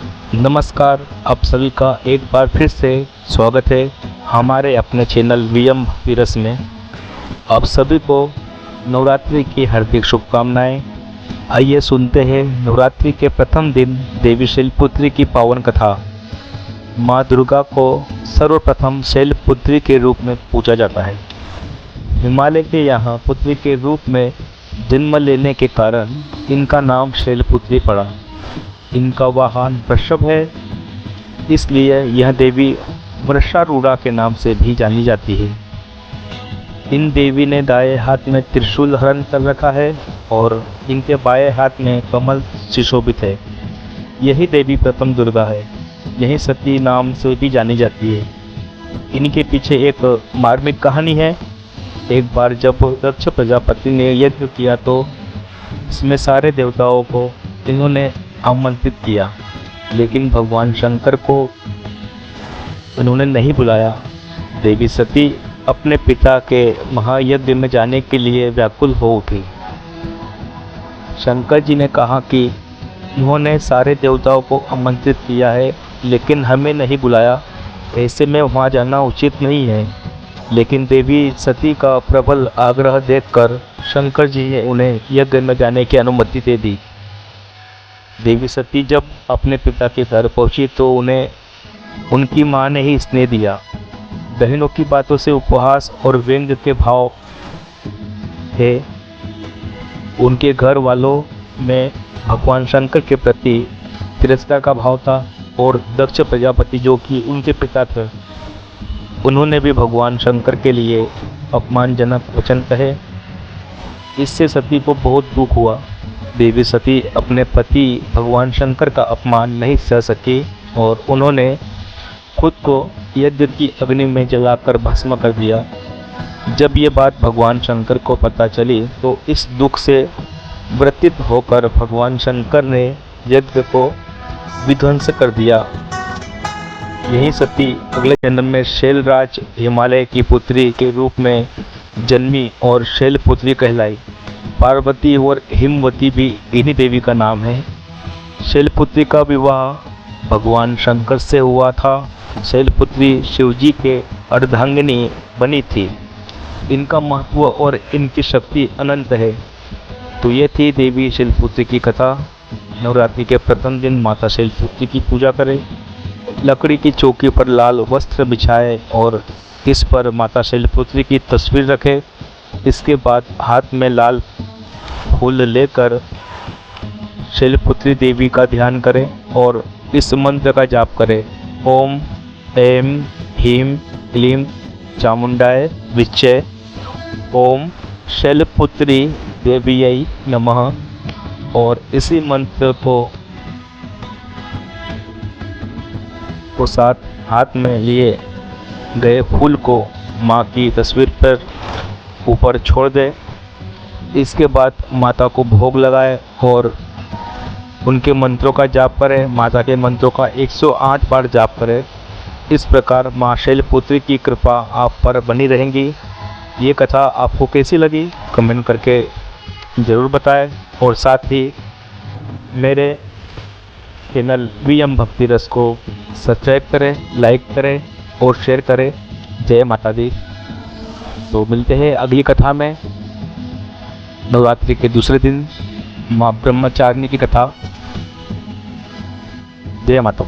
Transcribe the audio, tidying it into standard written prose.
नमस्कार, आप सभी का एक बार फिर से स्वागत है हमारे अपने चैनल वीएम भक्ति रस में। आप सभी को नवरात्रि की हार्दिक शुभकामनाएं। आइए सुनते हैं नवरात्रि के प्रथम दिन देवी शैलपुत्री की पावन कथा। माँ दुर्गा को सर्वप्रथम शैलपुत्री के रूप में पूजा जाता है। हिमालय के यहाँ पुत्री के रूप में जन्म लेने के कारण इनका नाम शैलपुत्री पड़ा। इनका वाहन वृषभ है, इसलिए यह देवी वृषारूढ़ा के नाम से भी जानी जाती है। इन देवी ने दाएं हाथ में त्रिशूल धारण कर रखा है और इनके बाएं हाथ में कमल सुशोभित है। यही देवी प्रथम दुर्गा है। यही सती नाम से भी जानी जाती है। इनके पीछे एक मार्मिक कहानी है। एक बार जब दक्ष प्रजापति ने यज्ञ किया तो इसमें सारे देवताओं को इन्होंने आमंत्रित किया, लेकिन भगवान शंकर को उन्होंने नहीं बुलाया। देवी सती अपने पिता के महायज्ञ में जाने के लिए व्याकुल हो उठी। शंकर जी ने कहा कि उन्होंने सारे देवताओं को आमंत्रित किया है, लेकिन हमें नहीं बुलाया, ऐसे में वहाँ जाना उचित नहीं है। लेकिन देवी सती का प्रबल आग्रह देखकर शंकर जी ने उन्हें यज्ञ में जाने की अनुमति दे दी। देवी सती जब अपने पिता के घर पहुंची तो उन्हें उनकी मां ने ही स्नेह दिया। बहनों की बातों से उपहास और व्यंग्य के भाव थे। उनके घर वालों में भगवान शंकर के प्रति तिरस्कार का भाव था और दक्ष प्रजापति जो कि उनके पिता थे, उन्होंने भी भगवान शंकर के लिए अपमानजनक वचन कहे। इससे सती को बहुत दुख हुआ। देवी सती अपने पति भगवान शंकर का अपमान नहीं सह सकी और उन्होंने खुद को यज्ञ की अग्नि में जलाकर भस्म कर दिया। जब ये बात भगवान शंकर को पता चली तो इस दुख से व्यथित होकर भगवान शंकर ने यज्ञ को विध्वंस कर दिया। यही सती अगले जन्म में शैलराज हिमालय की पुत्री के रूप में जन्मी और शैलपुत्री कहलाई। पार्वती और हिमवती भी इन्हीं देवी का नाम है। शैलपुत्री का विवाह भगवान शंकर से हुआ था। शैलपुत्री शिवजी के अर्धांगिनी बनी थी। इनका महत्व और इनकी शक्ति अनंत है। तो ये थी देवी शैलपुत्री की कथा। नवरात्रि के प्रथम दिन माता शैलपुत्री की पूजा करें। लकड़ी की चौकी पर लाल वस्त्र बिछाए और इस पर माता शैलपुत्री की तस्वीर रखें। इसके बाद हाथ में लाल फूल लेकर शैलपुत्री देवी का ध्यान करें और इस मंत्र का जाप करें। ओम ऐं ह्रीं क्लीं चामुंडाय विच्चे। ओम शैलपुत्री देव्यै नमः। और इसी मंत्र को साथ हाथ में लिए गए फूल को माँ की तस्वीर पर ऊपर छोड़ दे। इसके बाद माता को भोग लगाए और उनके मंत्रों का जाप करें। माता के मंत्रों का 108 बार जाप करें। इस प्रकार माँ शैलपुत्री की कृपा आप पर बनी रहेंगी। ये कथा आपको कैसी लगी कमेंट करके ज़रूर बताएं और साथ ही मेरे चैनल वीएम भक्ति रस को सब्सक्राइब करें, लाइक करें और शेयर करें। जय माता दी। तो मिलते हैं अगली कथा में। नवरात्रि के दूसरे दिन माँ ब्रह्मचारिणी की कथा। जय माता।